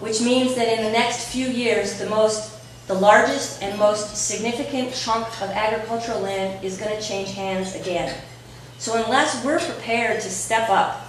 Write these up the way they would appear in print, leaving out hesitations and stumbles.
which means that in the next few years, the largest and most significant chunk of agricultural land is going to change hands again. So unless we're prepared to step up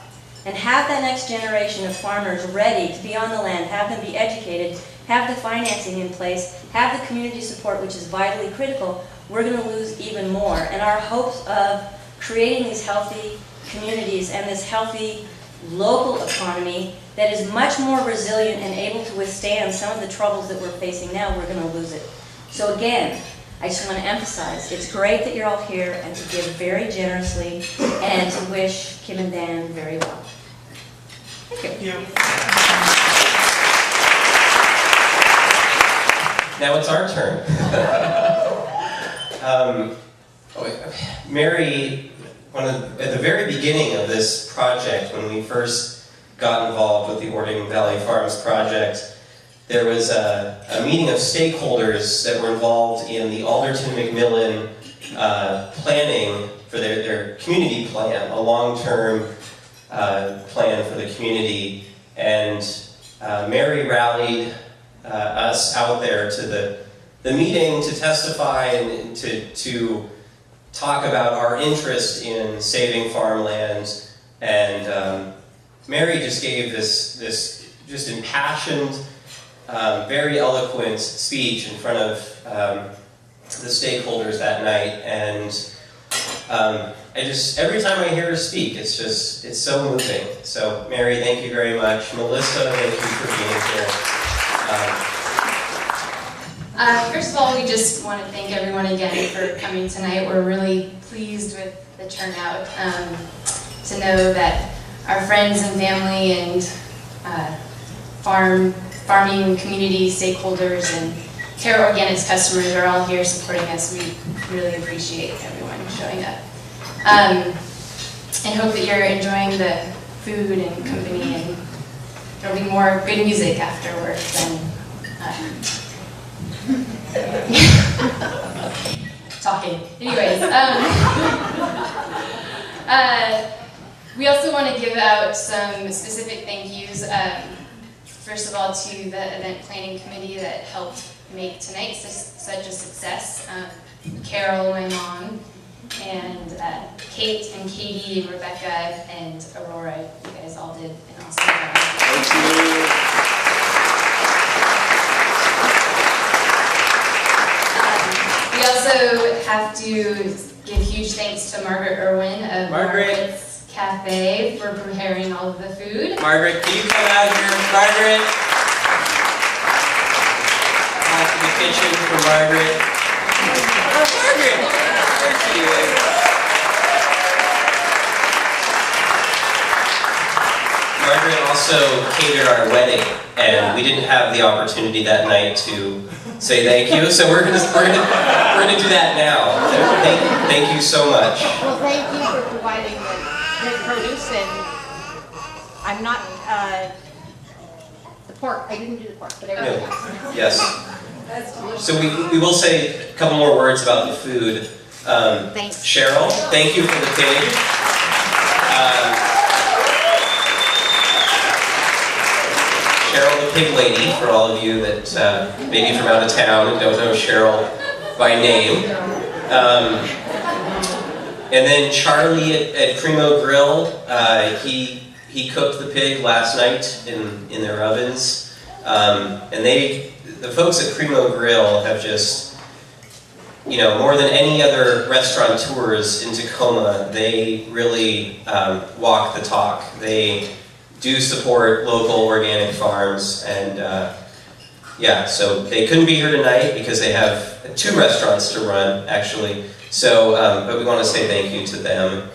and have that next generation of farmers ready to be on the land, have them be educated, have the financing in place, have the community support, which is vitally critical, we're going to lose even more. And our hopes of creating these healthy communities and this healthy local economy that is much more resilient and able to withstand some of the troubles that we're facing now, we're going to lose it. So again, I just want to emphasize, it's great that you're all here and to give very generously and to wish Kim and Dan very well. Thank you. Now it's our turn. Mary, at the very beginning of this project, when we first got involved with the Ording Valley Farms project, there was a meeting of stakeholders that were involved in the Alderton-McMillan planning for their community plan, a long-term plan for the community. And Mary rallied us out there to the meeting to testify and to talk about our interest in saving farmland. And Mary just gave this just impassioned, very eloquent speech in front of the stakeholders that night. And every time I hear her speak, it's so moving. So Mary, thank you very much. Melissa, thank you for being here. First of all, we just want to thank everyone again for coming tonight. We're really pleased with the turnout. To know that our friends and family and farming community stakeholders and Terra Organics customers are all here supporting us. We really appreciate everyone showing up. And hope that you're enjoying the food and company, and there'll be more good music afterwards. Talking. Anyways, we also want to give out some specific thank yous. First of all, to the event planning committee that helped make tonight such a success. Carol, my mom, and Kate and Katie and Rebecca and Aurora. You guys all did an awesome job. Thank you. We also have to give huge thanks to Margaret Irwin of Margaret's Cafe for preparing all of the food. Margaret, can you come out here? Margaret! Back to the kitchen for Margaret. Margaret! There she is. Margaret also catered our wedding, and we didn't have the opportunity that night to say thank you, so we're gonna do that now. Thank you so much. Well, thank you for providing the produce, and I'm not the pork. I didn't do the pork, but everything else. Yes. So we will say a couple more words about the food. Thanks. Cheryl, thank you for the pig. Cheryl the Pig Lady, for all of you that maybe from out of town and don't know Cheryl by name. And then Charlie at Primo Grill, he cooked the pig last night in their ovens. And the folks at Primo Grill have just, more than any other restaurateurs in Tacoma, they really walk the talk. They do support local organic farms, and so they couldn't be here tonight because they have 2 restaurants to run, actually. So, but we want to say thank you to them.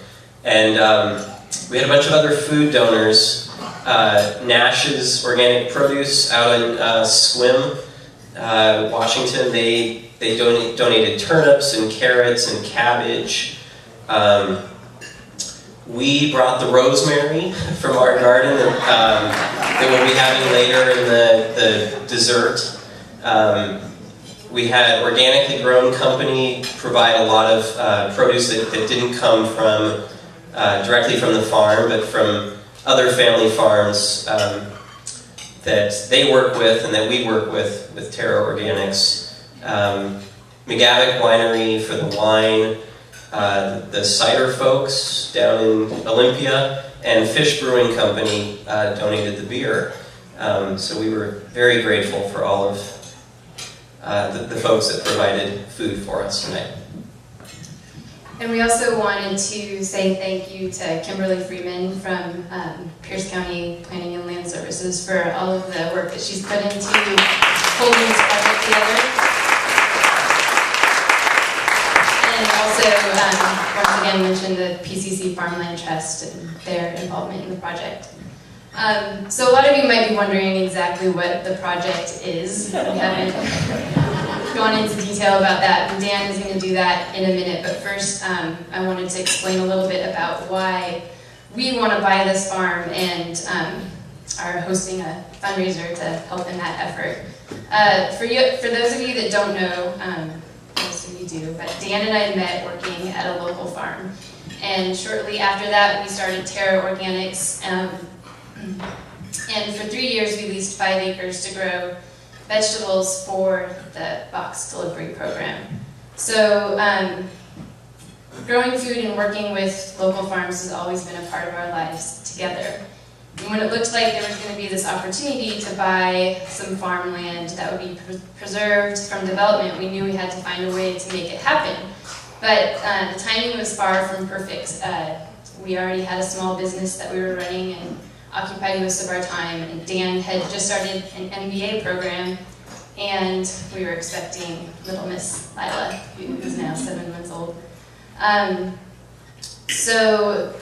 And we had a bunch of other food donors. Nash's Organic Produce out in Sequim, Washington, they donated turnips and carrots and cabbage. We brought the rosemary from our garden that we'll be having later in the dessert. We had Organically Grown Company provide a lot of produce that didn't come from directly from the farm, but from other family farms. that they work with and that we work with Terra Organics. McGavick Winery for the wine, the cider folks down in Olympia, and Fish Brewing Company donated the beer. So we were very grateful for all of the folks that provided food for us tonight. And we also wanted to say thank you to Kimberly Freeman from Pierce County Planning and Land Services for all of the work that she's put into holding this project together. And also, once again, mention the PCC Farmland Trust and their involvement in the project. So a lot of you might be wondering exactly what the project is. We haven't gone into detail about that, and Dan is going to do that in a minute, but first I wanted to explain a little bit about why we want to buy this farm and are hosting a fundraiser to help in that effort. For those of you that don't know, most of you do, but Dan and I met working at a local farm, and shortly after that we started Terra Organics, and for 3 years we leased 5 acres to grow vegetables for the box delivery program. So growing food and working with local farms has always been a part of our lives together. And when it looked like there was going to be this opportunity to buy some farmland that would be preserved from development, we knew we had to find a way to make it happen. But the timing was far from perfect. We already had a small business that we were running and occupied most of our time, and Dan had just started an MBA program, and we were expecting little Miss Lila, who is now 7 months old. So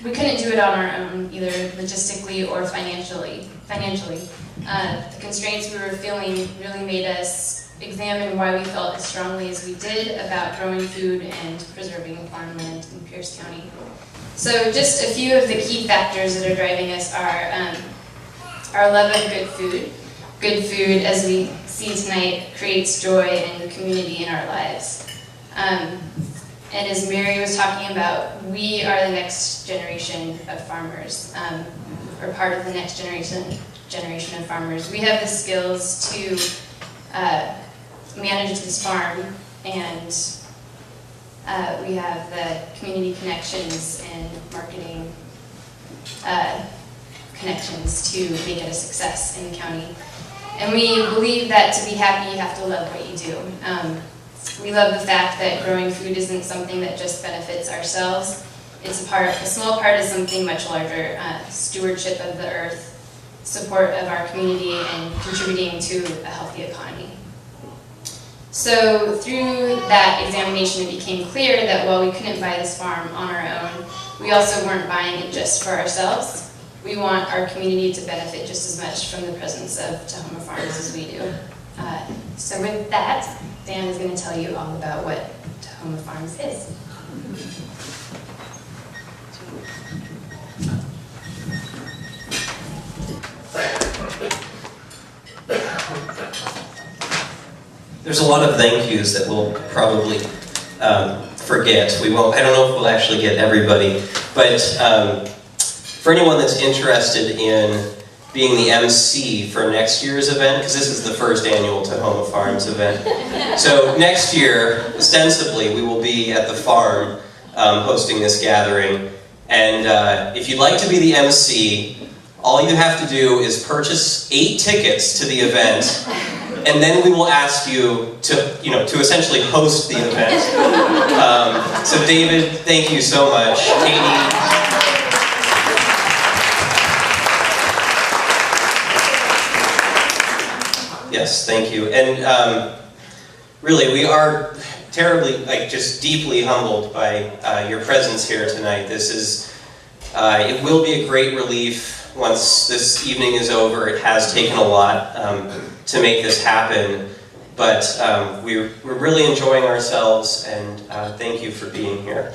we couldn't do it on our own, either logistically or financially. The constraints we were feeling really made us examine why we felt as strongly as we did about growing food and preserving farmland in Pierce County. So just a few of the key factors that are driving us are our love of good food. Good food, as we see tonight, creates joy and community in our lives. And as Mary was talking about, we are the next generation of farmers, or part of the next generation of farmers. We have the skills to manage this farm, and we have the community connections and marketing connections to make it a success in the county. And we believe that to be happy, you have to love what you do. We love the fact that growing food isn't something that just benefits ourselves. It's a small part of something much larger, stewardship of the earth, support of our community, and contributing to a healthy economy. So through that examination, it became clear that while we couldn't buy this farm on our own, we also weren't buying it just for ourselves. We want our community to benefit just as much from the presence of Tahoma Farms as we do. So with that, Dan is going to tell you all about what Tahoma Farms is. There's a lot of thank yous that we'll probably forget. We won't. I don't know if we'll actually get everybody, but for anyone that's interested in being the MC for next year's event, because this is the first annual Tahoma Farms event. So next year, ostensibly, we will be at the farm hosting this gathering. And if you'd like to be the MC, all you have to do is purchase 8 tickets to the event, and then we will ask you to essentially host the event. So David, thank you so much. Katie. Yes, thank you. And really, we are terribly, just deeply humbled by your presence here tonight. This is, it will be a great relief once this evening is over. It has taken a lot to make this happen, but we're really enjoying ourselves, and thank you for being here.